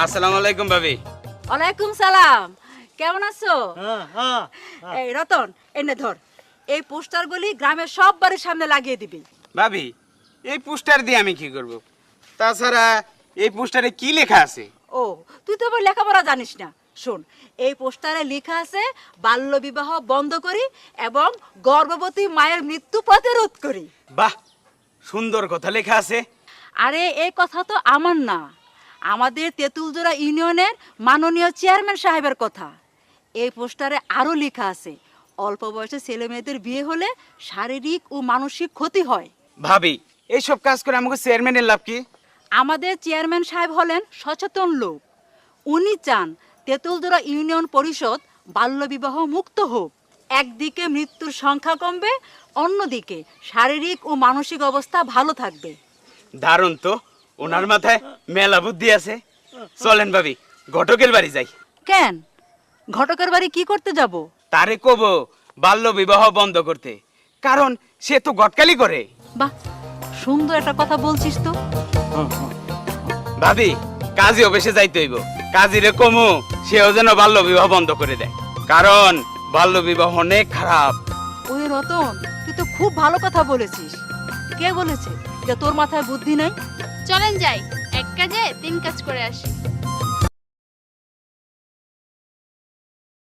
আসসালামু আলাইকুম ভাবি। ওয়ালাইকুম সালাম। কেমন আছো? হ্যাঁ। এই রতন, এনে ধর। এই পোস্টারগুলি গ্রামের সব বাড়ির সামনে লাগিয়ে দিবি। ভাবি, এই পোস্টার দিয়ে আমি কি করব? তাছাড়া এই পোস্টারে কি লেখা আছে? ও, তুই তো আবার লেখাপড়া জানিস না। শোন, এই পোস্টারে লেখা আছে বাল্য বিবাহ বন্ধ করি এবং গর্ভবতী মায়ের মৃত্যু প্রতিরোধ করি। বাহ, সুন্দর কথা লেখা আছে। আরে এই কথা তো আমার না, আমাদের তেঁতুলজোড়া ইউনিয়নের মাননীয় চেয়ারম্যান সাহেবের কথা। এই পোস্টারে আরও লেখা আছে অল্প বয়সে ছেলে মেয়েদের বিয়ে হলে শারীরিক ও মানসিক ক্ষতি হয়। ভাবি, এইসব কাজ করে আমাকে চেয়ারম্যানের লাভ কি? আমাদের চেয়ারম্যান সাহেব হলেন সচেতন লোক। উনি চান তেঁতুলজোড়া ইউনিয়ন পরিষদ বাল্যবিবাহ মুক্ত হোক। একদিকে মৃত্যুর সংখ্যা কমবে, অন্যদিকে শারীরিক ও মানসিক অবস্থা ভালো থাকবে। দারুণ তো, ওনার মাথায় মেলা বুদ্ধি আছে। চলেন ভাবি, ঘটকের বাড়ি যাই। কেন, ঘটকের বাড়ি কি করতে যাব? তারে কব বাল্য বিবাহ বন্ধ করতে, কারণ সে তো গটকালি করে। বাহ, সুন্দর একটা কথা বলছিস তো। ভাবি, কাজী অফিসে যাইতে হইব। কাজীরে কমু সেও যেন বাল্য বিবাহ বন্ধ করে দেয়, কারণ বাল্য বিবাহ অনেক খারাপ। ওই রতন, তুই তো খুব ভালো কথা বলেছিস। কে বলেছে যে তোর মাথায় বুদ্ধি নাই? চলেন যাই, এক কাজে তিন কাজ করে আসি।